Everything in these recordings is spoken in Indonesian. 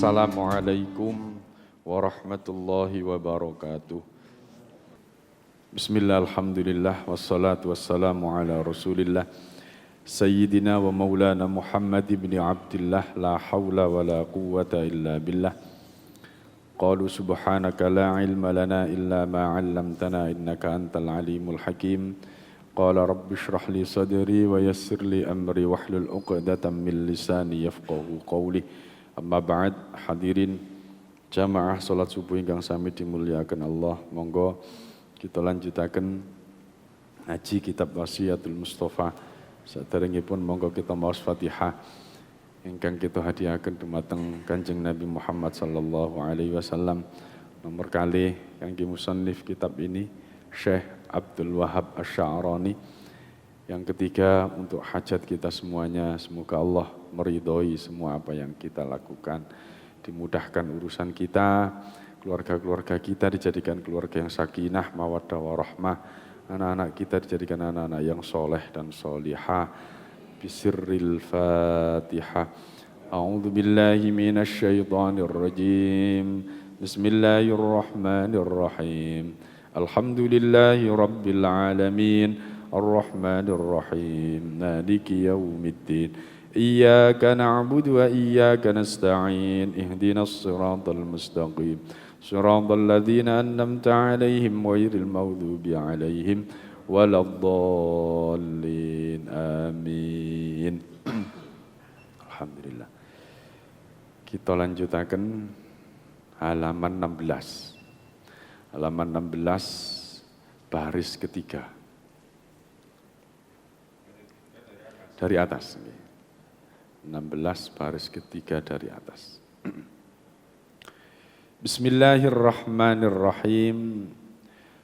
Assalamualaikum warahmatullahi wabarakatuh. Bismillah, alhamdulillah, wassalatu wassalamu ala rasulillah Sayyidina wa maulana Muhammad ibn Abdillah. La hawla wa la quwwata illa billah. Qalu subhanaka la ilma lana illa ma 'allamtana innaka antal alimul hakim. Qala rabbi shrah li sadri wa yassir li amri wahlul 'uqdatam min lisani yafqahu qawli. Amma ba'd, hadirin jamaah salat subuh ingkang sami dimuliakan Allah. Monggo kita lanjutaken ngaji kitab Wasiyatul Mustafa. Saderengipun monggo kita maos Fatihah ingkang kita hadiahaken dumateng Kanjeng Nabi Muhammad sallallahu alaihi wasallam. Nomor kalih kangge musannif kitab ini Syekh Abdul Wahab Asy-Sya'rani. Yang ketiga untuk hajat kita semuanya, semoga Allah meridhoi semua apa yang kita lakukan, dimudahkan urusan kita, keluarga-keluarga kita dijadikan keluarga yang sakinah, mawaddah warahmah, anak-anak kita dijadikan anak-anak yang soleh dan solihah. Bisirril Fatihah. A'udzu billahi minasy syaithanir rajim. Bismillahirrahmanirrahim. Alhamdulillahi rabbil alamin. Ar-Rahmanir Rahim. Maliki yaumiddin. Iyyaka na'budu wa iyyaka nasta'in. Ihdinas siratal mustaqim. Siratal ladzina an'amta 'alaihim ghairil maghdubi 'alaihim waladdallin. Amin. Alhamdulillah. Kita lanjutaken halaman 16. Halaman 16 baris ketiga. Dari atas. 16 baris ketiga dari atas. Bismillahirrahmanirrahim.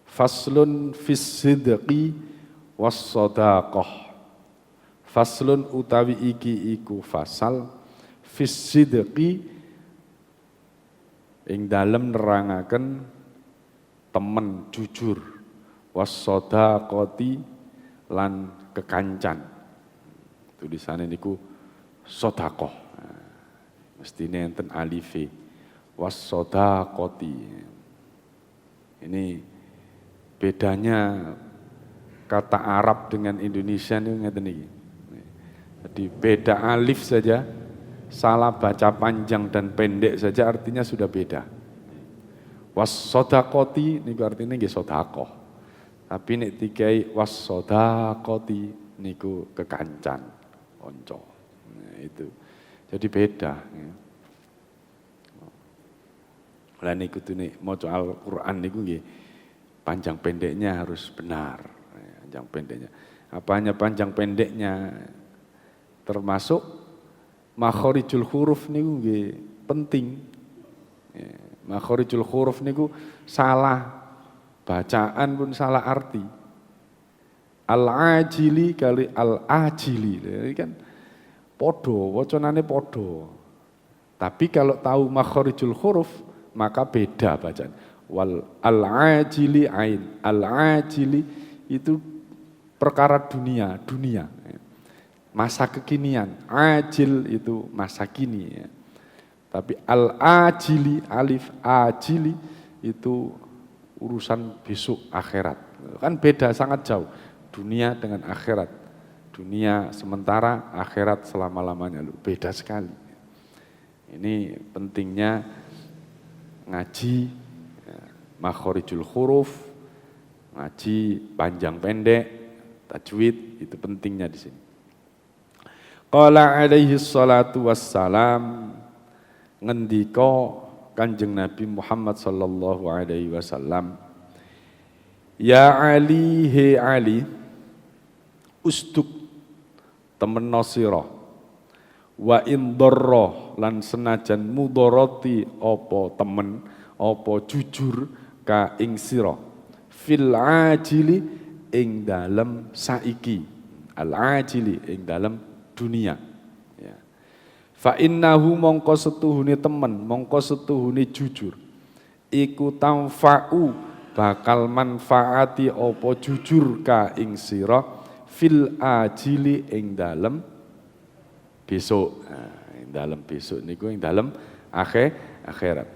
Faslun fis sidqi was sadaqah. Faslun utawi iki iku fasal fis sidqi ing dalem nerangaken temen jujur, was sadaqati lan kekancan. Tulisannya niku sodakoh, mestine enten alife, was sodakoti. Ini bedanya kata Arab dengan Indonesia nih ngeten iki. Jadi beda alif saja, salah baca panjang dan pendek saja artinya sudah beda. Was sodakoti niku artinya nggih sodakoh. Tapi nek dikai was sodakoti niku kekancan. Konco. Nah, itu. Jadi beda. Ya. Lah niku tune maca Al-Qur'an niku nggih panjang pendeknya harus benar. Ya, panjang pendeknya. Apanya panjang pendeknya? Termasuk makharijul huruf niku nggih penting. Ya, makharijul huruf niku salah bacaan pun salah arti. Al-ajili kali al-ajili, ini kan podo, wacanane podo. Tapi kalau tahu makharijul huruf, maka beda bacaan. Wal al-ajili ain, al-ajili itu perkara dunia, masa kekinian. Ajil itu masa kini. Ya. Tapi al-ajili, alif ajili itu urusan besok akhirat. Kan beda sangat jauh. Dunia dengan akhirat, dunia sementara, akhirat selama-lamanya, beda sekali. Ini pentingnya ngaji ya, makharijul huruf, ngaji panjang pendek, tajwid, itu pentingnya di sini. Qala alaihi salatu wassalam, ngendika Kanjeng Nabi Muhammad sallallahu alaihi wasallam, ya Ali, he Ali, ustuk temen sira wa indorro lan senajan mudoroti opo temen opo jujur ka ing sira fil ajili ing dalem saiki, al ajili ing dalem dunia ya. Fa innahu mongko setuhune temen, mongko setuhune jujur iku tanfa'u bakal manfaati opo jujur ka ing sira fil ajili ing dalem besok. Ing dalem besok niku ing dalem akhirat.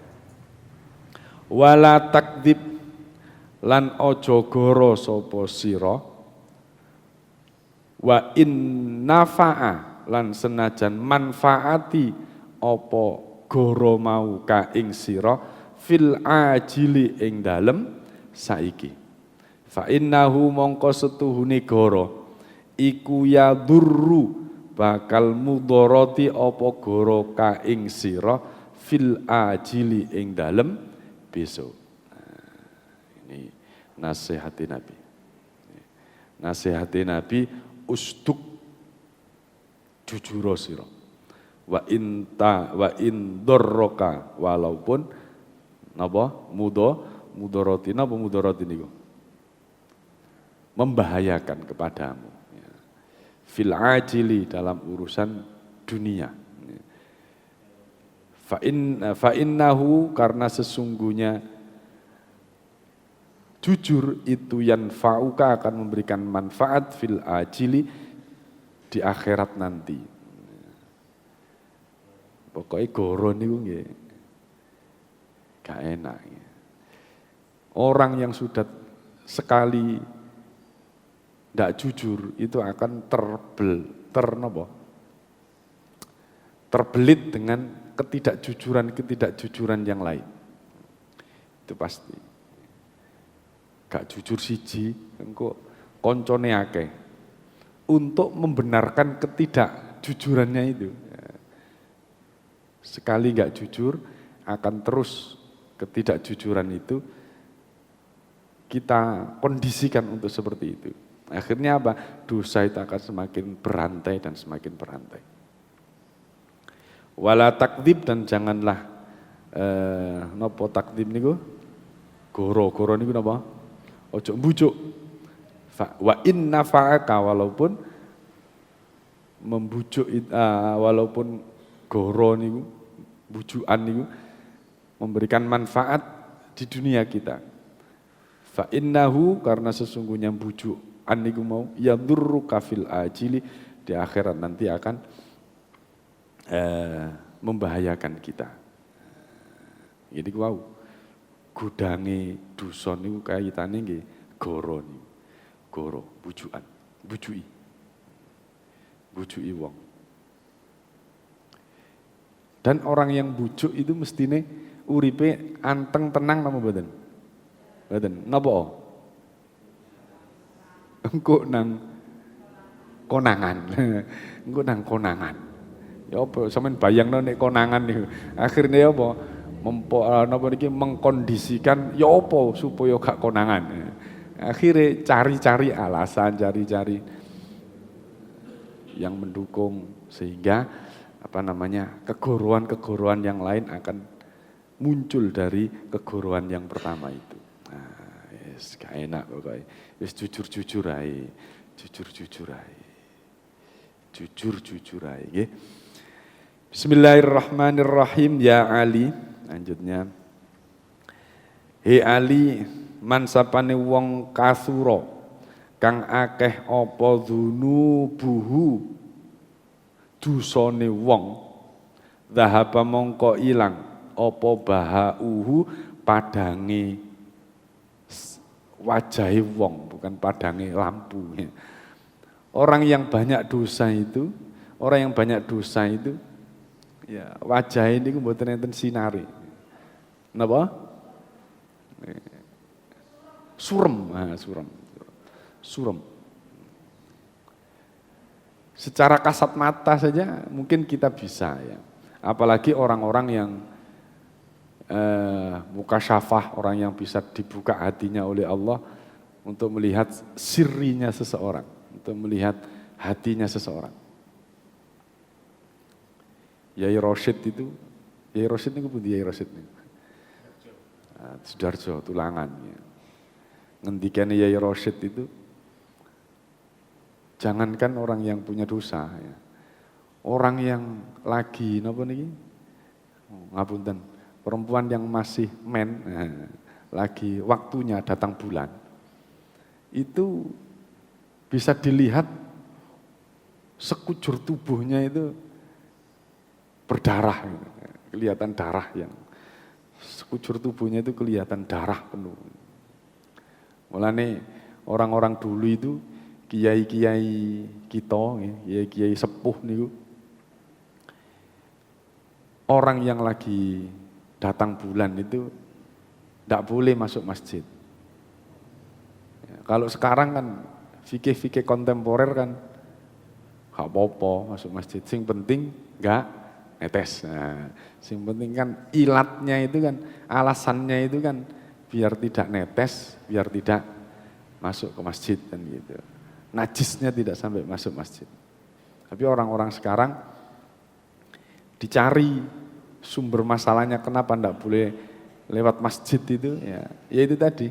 Wala takdzib lan aja goro sapa sira wa in nafa'a lan senajan manfaati apa goro mau ka ing sira fil ajili ing dalem saiki fa innahu mongko setuhune goro iku ya durru bakal mudharati apa goro ka ing sira fil ajili ing dalem besok. Ini nasihati Nabi. Nasihati Nabi ustuk jujur sira. Wa in dorroka walaupun napa mudharati napa mudharati niku membahayakan kepadamu. Fil ajili dalam urusan dunia. Fa innahu karena sesungguhnya jujur itu yanfa'uka akan memberikan manfaat fil ajili di akhirat nanti. Pokoknya goro niku nggih gak enak. Orang yang sudah sekali ndak jujur itu akan terbelit dengan ketidakjujuran yang lain. Itu pasti. Gak jujur siji, engko koncone akeh. Untuk membenarkan ketidakjujurannya itu. Sekali gak jujur, akan terus ketidakjujuran itu kita kondisikan untuk seperti itu. Akhirnya apa? Dosa itu akan semakin berantai dan semakin berantai. Wala takdzib dan janganlah napa takdzib niku? Goro niku napa? Ojo mbujuk. Wa inna fa'aka walaupun membujuk walaupun goro niku bujukan niku memberikan manfaat di dunia kita. Fa innahu karena sesungguhnya bujukan niku mau yadurruka fil ajili di akhirat nanti akan membahayakan kita. Jadi wow, gudange dosa niku kaitane nggih goro niku. Goro, bujukan, bujui wong. Dan orang yang bujuk itu mestine uripe anteng tenang napa mboten? Mboten. Napa? Engko nang konangan. Engko nang konangan. Ya apa sampean bayangno nek konangan niku. Akhirnya apa? Napa niki mengkondisikan ya apa supaya gak konangan. Akhirnya cari-cari alasan, cari-cari yang mendukung sehingga kegoroan-kegoroan yang lain akan muncul dari kegoroan yang pertama itu. Nah, yes, gak enak pokoknya. Yes, jujur-jujur aja. Jujur-jujur aja. Jujur-jujur aja. Okay? Bismillahirrahmanirrahim. Ya Ali. Lanjutnya. Hei Ali, mansapane wong kasura kang akeh apa dzunubuhu dosane wong dhahaba mongko ilang apa bahauhu padange wajahe wong, bukan padange lampu. Orang yang banyak dosa itu ya wajahe niku mboten enten sinare. Napa? Surem. Secara kasat mata saja mungkin kita bisa ya. Apalagi orang-orang yang mukasyafah, orang yang bisa dibuka hatinya oleh Allah untuk melihat sirrinya seseorang, untuk melihat hatinya seseorang. Yai Rosyid ini pundi Yai Rosyid ini? Sudarjo, Tulangan. Ya. Ngendikane Yai Rosyid itu, jangankan orang yang punya dosa, ya. Orang yang lagi, ngapunten, perempuan yang masih lagi waktunya datang bulan, itu bisa dilihat sekujur tubuhnya itu berdarah. kelihatan darah yang sekujur tubuhnya itu kelihatan darah penuh. Mulane orang-orang dulu itu kiai-kiai kita, kiai-kiai sepuh niku, orang yang lagi datang bulan itu tidak boleh masuk masjid. Kalau sekarang kan fikih-fikih kontemporer kan gak apa-apa masuk masjid. Sing penting enggak netes. Nah, sing penting kan ilatnya itu kan, alasannya itu kan biar tidak netes, biar tidak masuk ke masjid kan gitu. Najisnya tidak sampai masuk masjid. Tapi orang-orang sekarang dicari sumber masalahnya kenapa enggak boleh lewat masjid itu ya itu tadi.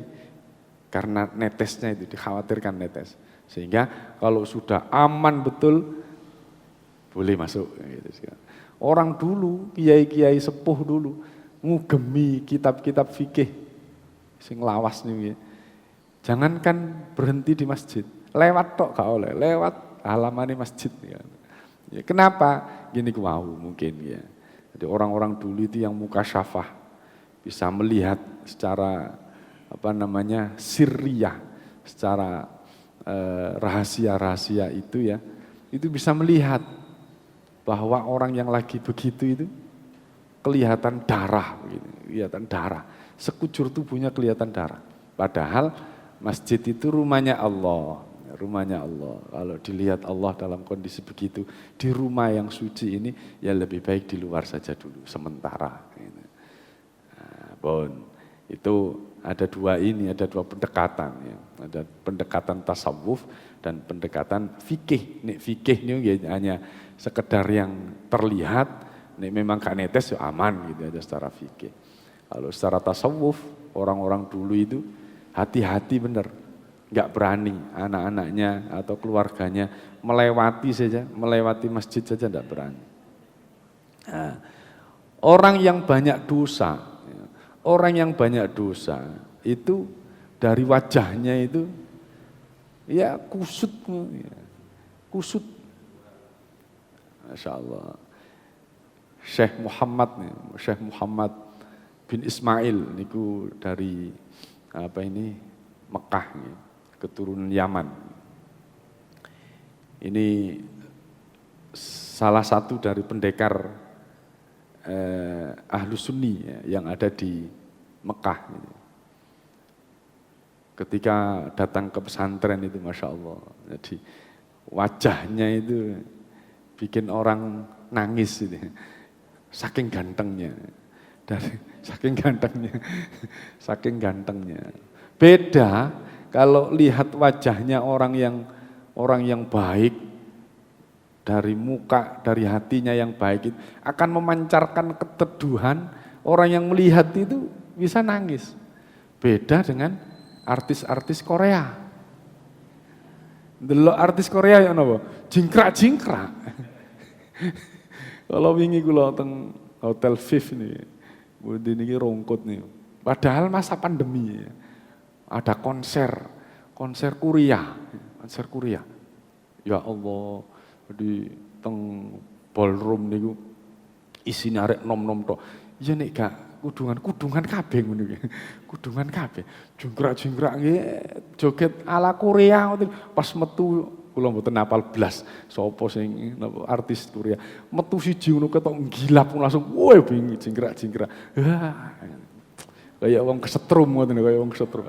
Karena netesnya itu dikhawatirkan netes. Sehingga kalau sudah aman betul boleh masuk gitu. Orang dulu, kiai-kiai sepuh dulu ngugemi kitab-kitab fikih sing lawas nih. Jangankan berhenti di masjid, lewat tok gak oleh, lewat halaman masjid ya. Ya, kenapa? Gini wow mungkin ya. Jadi orang-orang dulu itu yang mukasyafah bisa melihat secara sirriyah, secara rahasia-rahasia itu ya, itu bisa melihat bahwa orang yang lagi begitu itu kelihatan darah, kelihatan darah, sekujur tubuhnya kelihatan darah. Padahal masjid itu rumahnya Allah, rumahnya Allah. Kalau dilihat Allah dalam kondisi begitu, di rumah yang suci ini ya lebih baik di luar saja dulu sementara. Nah, itu ada dua pendekatan ya. Ada pendekatan tasawuf dan pendekatan fikih. Nek fikih ini hanya sekedar yang terlihat, nek memang gak netes ya aman gitu aja secara fikih. Kalau secara tasawuf orang-orang dulu itu hati-hati bener, nggak berani anak-anaknya atau keluarganya melewati masjid saja nggak berani. Nah, orang yang banyak dosa itu dari wajahnya itu ya kusut. Masya Allah. Syekh Muhammad bin Ismail niku dari Mekah, keturunan Yaman. Ini salah satu dari pendekar Ahlus Sunni yang ada di Mekah. Ketika datang ke pesantren itu Masya Allah, jadi wajahnya itu bikin orang nangis itu. Saking gantengnya, saking gantengnya. Beda kalau lihat wajahnya orang yang baik, dari muka, dari hatinya yang baik itu akan memancarkan keteduhan, orang yang melihat itu bisa nangis. Beda dengan artis-artis Korea. Delok artis Korea ya napa? Jingkrak-jingkrak. Kalau wingi kula teng Hotel Viv nih, budi niki rongkot nih. Padahal masa pandemi ya. Ada konser Korea. Ya Allah, di teng ballroom niku isine arek nom-nom tok. Ya nek gak kudungan kabeh ngono iki. Kudungan kabeh. Jingkrak-jingkrak nggih joget ala Korea pas metu kula mboten apal blas sapa sing artis Korea. Metu siji ngono ketok gilap langsung woe bingung jingkrak-jingkrak. Kayak wong kesetrum ngoten kaya wong kesetrum.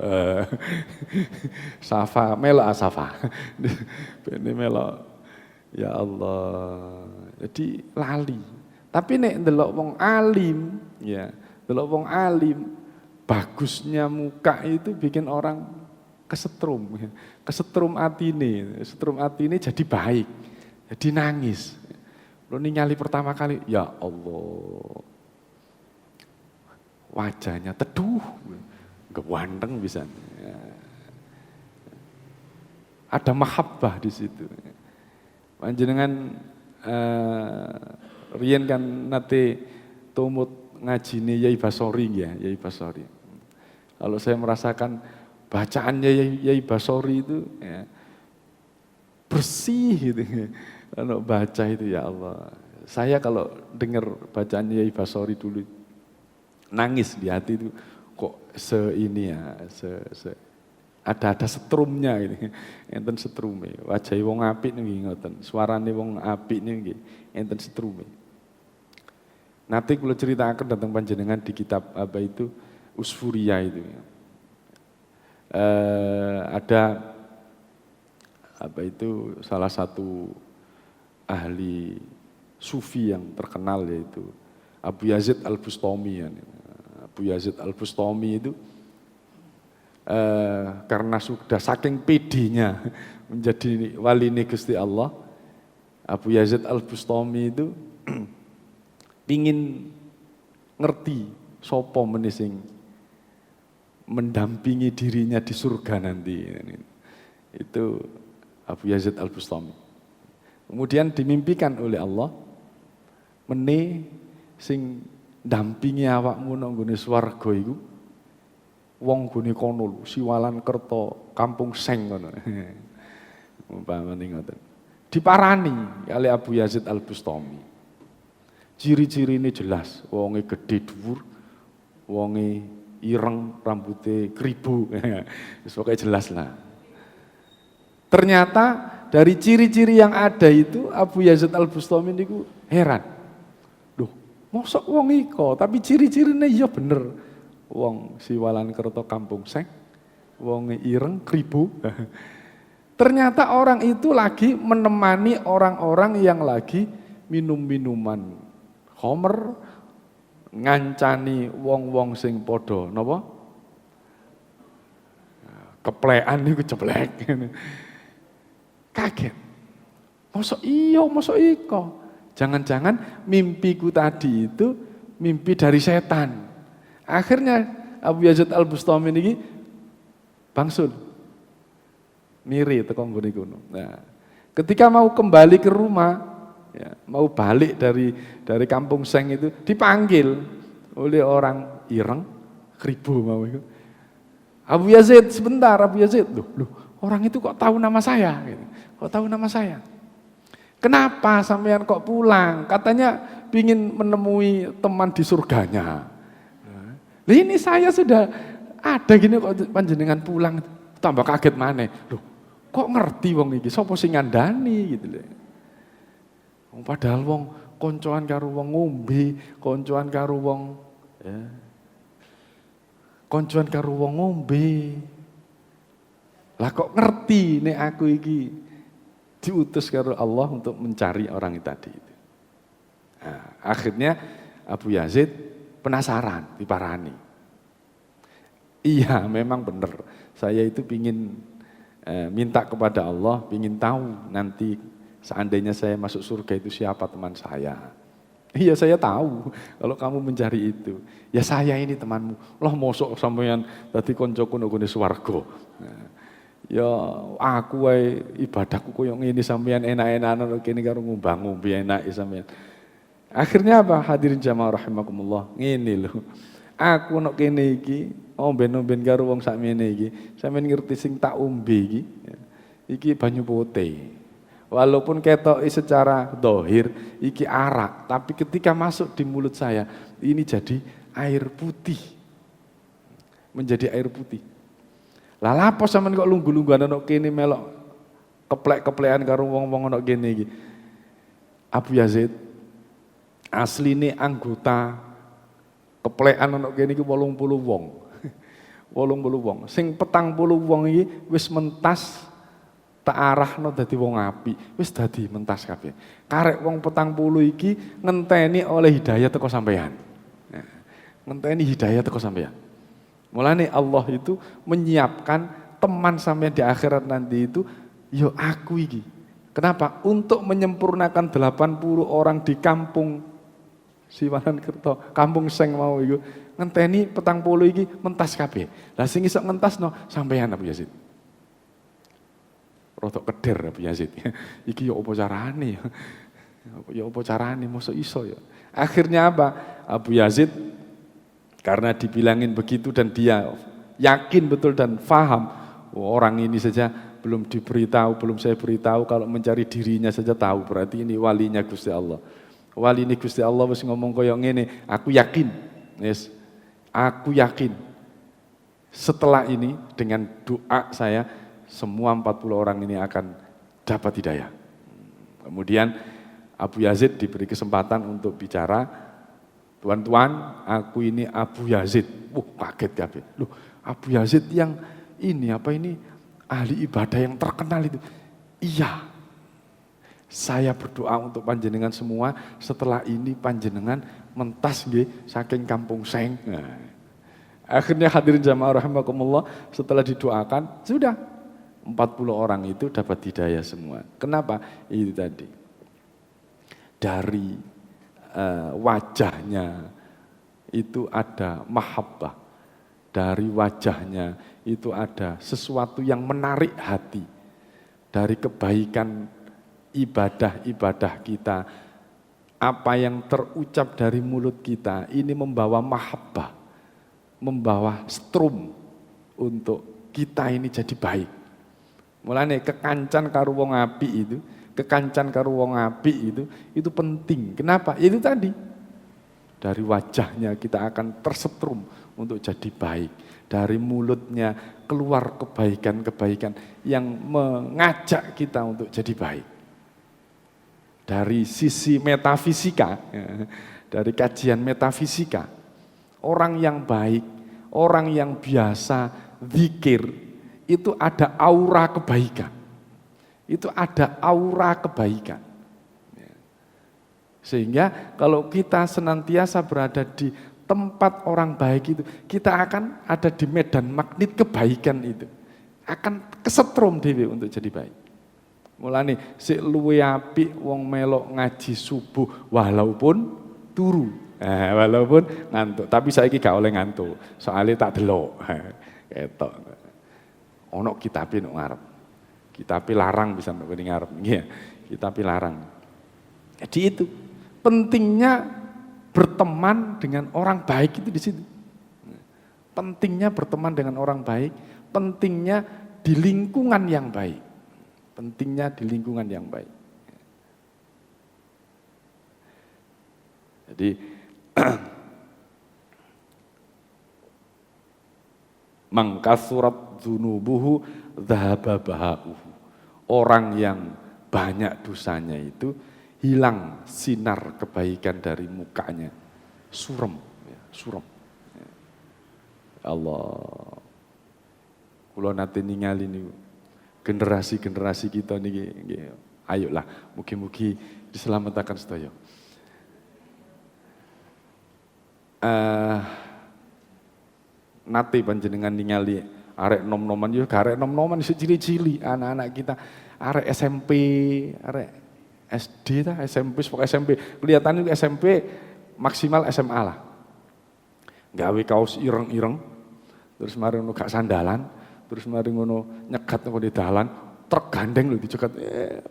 Safa melok Safa. Bene melok. Ya Allah. Jadi lali. Tapi nek ndelok wong alim, ya, ndelok wong alim, bagusnya muka itu bikin orang kesetrum. Kesetrum atine jadi baik. Jadi nangis. Lo ningali pertama kali, ya Allah. Wajahnya teduh, ganteng bisa. Ada mahabbah di situ. Panjenengan riyen kan nate tumut ngajine Yai Basori ya, Yai Basori. Kalau saya merasakan bacaannya Yai Basori itu ya, bersih gitu. Kalau baca itu ya Allah, Saya kalau dengar bacaan Yai Basori dulu nangis di hati itu, kok ada setrumnya ini, enten setrume. Wajah wong apik niki ngoten, suarane wong apik niki enten setrume. Nanti kalau ceritakan tentang panjenengan di kitab apa itu Usfuria itu. Ada apa itu salah satu ahli sufi yang terkenal yaitu Abu Yazid Al-Bustami. Abu Yazid Al-Bustami itu karena sudah saking pedenya menjadi wali Gusti Allah, Abu Yazid Al-Bustami itu ingin ngerti sopo menising mendampingi dirinya di surga nanti. Itu Abu Yazid Al-Bustami. Kemudian dimimpikan oleh Allah meni sing dampingi awakmu nang nggone swarga iku wong gone kono Siwalan Kerto, Kampung Seng ngono. Umpamane ngoten. Diparani kali Abu Yazid Al-Bustami. Ciri-cirine jelas, wonge gedhe dhuwur, wonge ireng, rambutnya keribu. Wis pokoke jelas lah. Ternyata dari ciri-ciri yang ada itu Abu Yazid Al-Bustami niku heran. Loh, mosok wong iko, tapi ciri-cirine iya bener. Wong Siwalan Kerto Kampung Seng, wong ireng kribo. Ternyata orang itu lagi menemani orang-orang yang lagi minum-minuman khamr, ngancani wong-wong sing padha napa? Keplekan niku jeblek. Kaget. Mosok iya, mosok iko. Jangan-jangan mimpiku tadi itu mimpi dari setan. Akhirnya Abu Yazid Al-Bustami ini bangsul miri teko nggone kono. Nah, ketika mau kembali ke rumah, ya, mau balik dari Kampung Seng itu dipanggil oleh orang ireng kribo mau itu. Abu Yazid sebentar, Abu Yazid. Loh, orang itu kok tahu nama saya gitu. Kok tahu nama saya? Kenapa sampean kok pulang? Katanya pingin menemui teman di surganya. Nah, ini saya sudah ada gini kok panjenengan pulang, tambah kaget maneh. Loh, kok ngerti wong iki? Sapa sing ngandani gitu lho. Padahal wong koncoan karo wong ngombe, koncoan karo wong ya. Koncoan karo wong ngombe. Lah kok ngerti nek aku iki diutus karo Allah untuk mencari orang tadi itu. Nah, akhirnya Abu Yazid penasaran, diparani. Iya, memang benar. Saya itu pingin minta kepada Allah, pingin tahu nanti seandainya saya masuk surga itu siapa teman saya. Iya, saya tahu kalau kamu mencari itu. Ya saya ini temanmu. Loh mosok sampeyan dadi koncoku nang gone swarga. Nah, ya aku wae ibadahku koyo ngene sampeyan enak-enakan kene karo ngumbang-ngombe enak sampeyan. Akhirnya apa? Hadirin jamaah rahimakumullah. Ngene lho. Aku nek kene iki omben-omben karo wong sakmene iki, sampeyan ngerti sing tak ombe iki. Iki banyu putih. Walaupun ketoki secara dohir iki arak, tapi ketika masuk di mulut saya ini jadi air putih. Menjadi air putih. Lah lapo sampean kok lungguh-lungguhan nek kene melok keplek-keplekan karo wong-wong nek kene iki. Abu Yazid asline anggota keplekan ana kene iki 80 wong. 80 wong. Sing 40 wong iki wis mentas tak arahno dadi wong apik. Wis dadi mentas kabeh. Karek wong 40 iki ngenteni oleh hidayah teko sampean. Nah, ngenteni hidayah teko sampean. Mulane Allah itu menyiapkan teman sampean di akhirat nanti itu yo aku iki. Kenapa? Untuk menyempurnakan 80 orang di kampung Siwalan Kerto, Kampung Seng mau iku ngenteni 40 iki mentas kabeh. Lah sing iso ngentasno sampeyan Abu Yazid. Rodok keder Abu Yazid. Iki yo apa carane ya? Ya apa carane mosok iso ya. Akhirnya apa? Abu Yazid karena dibilangin begitu dan dia yakin betul dan faham orang ini saja belum diberitahu, belum saya beritahu kalau mencari dirinya saja tahu berarti ini walinya Gusti Allah. Wali ini Gusti Allah wis ngomong koyo ngene, aku yakin. Yes. Aku yakin setelah ini dengan doa saya semua 40 orang ini akan dapat hidayah. Kemudian Abu Yazid diberi kesempatan untuk bicara. Tuan-tuan, aku ini Abu Yazid. Kaget kabeh. Loh, Abu Yazid yang ini ahli ibadah yang terkenal itu. Iya. Saya berdoa untuk panjenengan semua setelah ini panjenengan mentas nggih saking kampung Seng. Nah, akhirnya hadirin jamaah rahimakumullah, setelah didoakan sudah 40 orang itu dapat hidayah semua. Kenapa? Itu tadi. Dari wajahnya itu ada mahabbah, dari wajahnya itu ada sesuatu yang menarik hati, dari kebaikan ibadah-ibadah kita, apa yang terucap dari mulut kita ini membawa mahabbah, membawa strum untuk kita ini jadi baik. Mulane kekancan karo wong apik itu, kekancan karo wong apik itu penting. Kenapa? Itu tadi. Dari wajahnya kita akan tersetrum untuk jadi baik. Dari mulutnya keluar kebaikan-kebaikan yang mengajak kita untuk jadi baik. Dari sisi metafisika, dari kajian metafisika, orang yang baik, orang yang biasa zikir, itu ada aura kebaikan. Itu ada aura kebaikan. Sehingga kalau kita senantiasa berada di tempat orang baik itu, kita akan ada di medan magnet kebaikan itu. Akan kesetrum dewe untuk jadi baik. Mulane sik luwe apik wong melok ngaji subuh walaupun turu. Walaupun ngantuk, tapi saiki gak oleh ngantuk. Soalnya tak delok. Ketok. Ono kitabe nek ngarep. Kitabe larang bisa nek ngarep. Nggih, kitabe larang. Jadi itu pentingnya berteman dengan orang baik itu di situ. Pentingnya berteman dengan orang baik, pentingnya di lingkungan yang baik. Pentingnya di lingkungan yang baik. Jadi mangkasurat dzunubuhu dzahaba bahauhu. Orang yang banyak dosanya itu hilang sinar kebaikan dari mukanya. Surem, ya, surem. Ya. Allah. Kula nate ningali niku generasi-generasi kita niki nggih. Ayolah, mugi-mugi diselamatkan sedaya. Nate panjenengan ningali arek nom-noman yo arek nom-noman iso cili-cili anak-anak kita arek SMP, arek SD ta, SMP, pokok SMP. Kelihatan itu SMP maksimal SMA lah. Gawe kaos ireng-ireng, terus mari ngono gak sandalan, terus mari ngono nyegat nang di dalan, truk gandeng lho dicegat,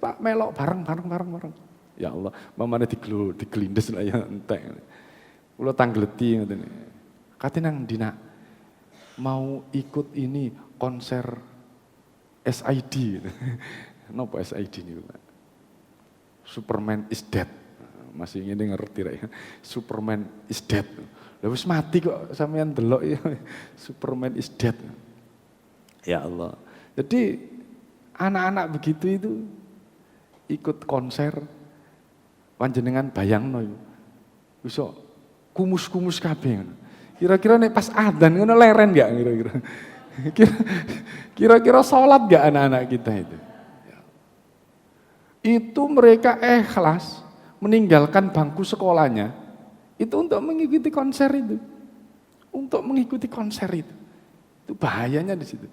Pak melok bareng. Ya Allah, mamane digelindes lah ya entek. Kula tangleti ngoten. Kate nang ndi nak? Mau ikut ini konser SID. Napa SID niku, Pak? Superman is dead. Masih ngene ngerti ra ya. Superman is dead. Lah wis mati kok sampean delok ya. Superman is dead. Ya Allah. Jadi anak-anak begitu itu ikut konser panjenengan bayangno iku. Iso kumus-kumus kabeh. Kira-kira nek pas adzan ngono leren enggak kira-kira? Kira-kira salat enggak anak-anak kita itu? Itu mereka ikhlas meninggalkan bangku sekolahnya itu untuk mengikuti konser itu. Untuk mengikuti konser itu. Itu bahayanya di situ.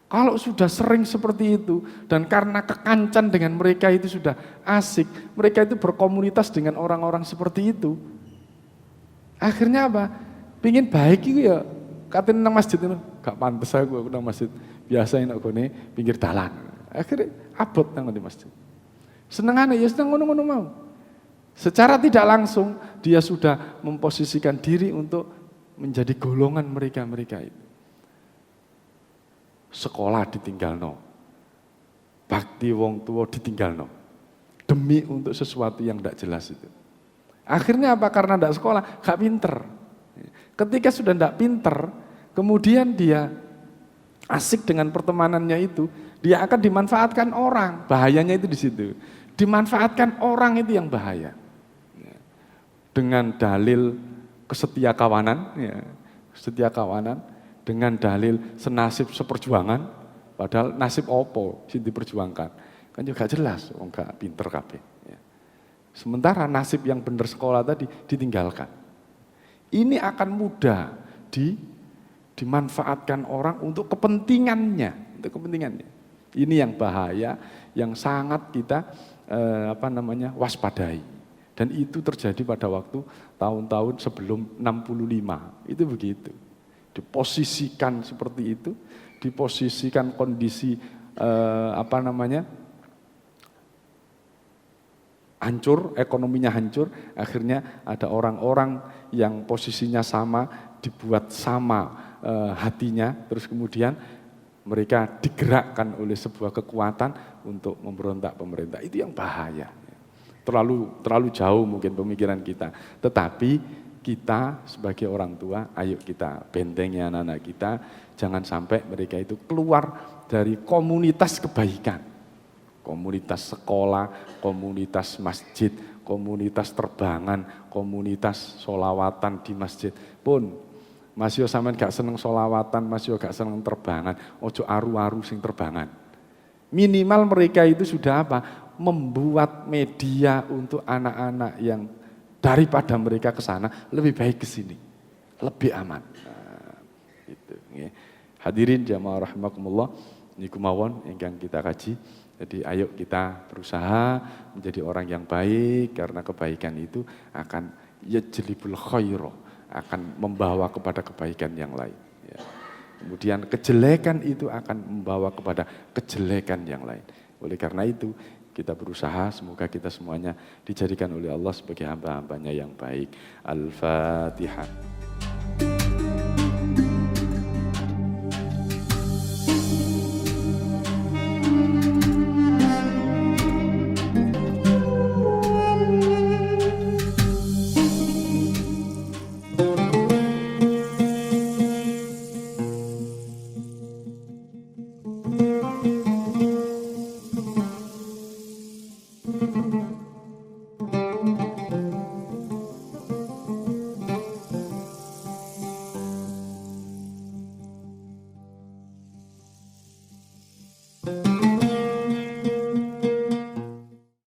Kalau sudah sering seperti itu dan karena kekancan dengan mereka itu sudah asik, mereka itu berkomunitas dengan orang-orang seperti itu. Akhirnya apa? Pingin baik itu ya, katanya nang masjid itu, gak pantes aku nang masjid. Biasa enak gone pinggir dalan. Akhirnya abot nang di masjid. Senengane ya seneng ngono-ngono mau. Secara tidak langsung dia sudah memposisikan diri untuk menjadi golongan mereka-mereka itu. Sekolah ditinggalno. Bakti wong tua ditinggalno. Demi untuk sesuatu yang tidak jelas itu. Akhirnya apa? Karena tidak sekolah, gak pinter. Ketika sudah tidak pinter, kemudian dia asik dengan pertemanannya itu, dia akan dimanfaatkan orang. Bahayanya itu di situ. Dimanfaatkan orang itu yang bahaya. Dengan dalil kesetia kawanan, setia kawanan, dengan dalil senasib seperjuangan, padahal nasib opo sing diperjuangkan. Kan juga jelas, enggak pinter kabeh. Sementara nasib yang benar sekolah tadi ditinggalkan. Ini akan mudah dimanfaatkan orang untuk kepentingannya, Ini yang bahaya, yang sangat kita waspadai. Dan itu terjadi pada waktu tahun-tahun sebelum 65, itu begitu. Diposisikan seperti itu, diposisikan kondisi hancur, ekonominya hancur, akhirnya ada orang-orang yang posisinya sama, dibuat sama hatinya, terus kemudian mereka digerakkan oleh sebuah kekuatan untuk memberontak pemerintah. Itu yang bahaya. Terlalu jauh mungkin pemikiran kita. Tetapi kita sebagai orang tua, ayo kita bentengi anak-anak kita, jangan sampai mereka itu keluar dari komunitas kebaikan. Komunitas sekolah, komunitas masjid, komunitas terbangan, komunitas solawatan di masjid. Pun, masih sampean gak seneng solawatan, masih gak seneng terbangan, ojo aru-aru sing terbangan. Minimal mereka itu sudah apa? Membuat media untuk anak-anak yang daripada mereka ke sana, lebih baik ke sini, lebih aman. Nah, gitu, ya. Hadirin jamaah rahimakumullah, niku mawon ingkang kita kaji. Jadi ayo kita berusaha menjadi orang yang baik, karena kebaikan itu akan yajlibul khaira, akan membawa kepada kebaikan yang lain. Ya. Kemudian kejelekan itu akan membawa kepada kejelekan yang lain. Oleh karena itu kita berusaha, semoga kita semuanya dijadikan oleh Allah sebagai hamba-hambanya yang baik. Al-Fatihah.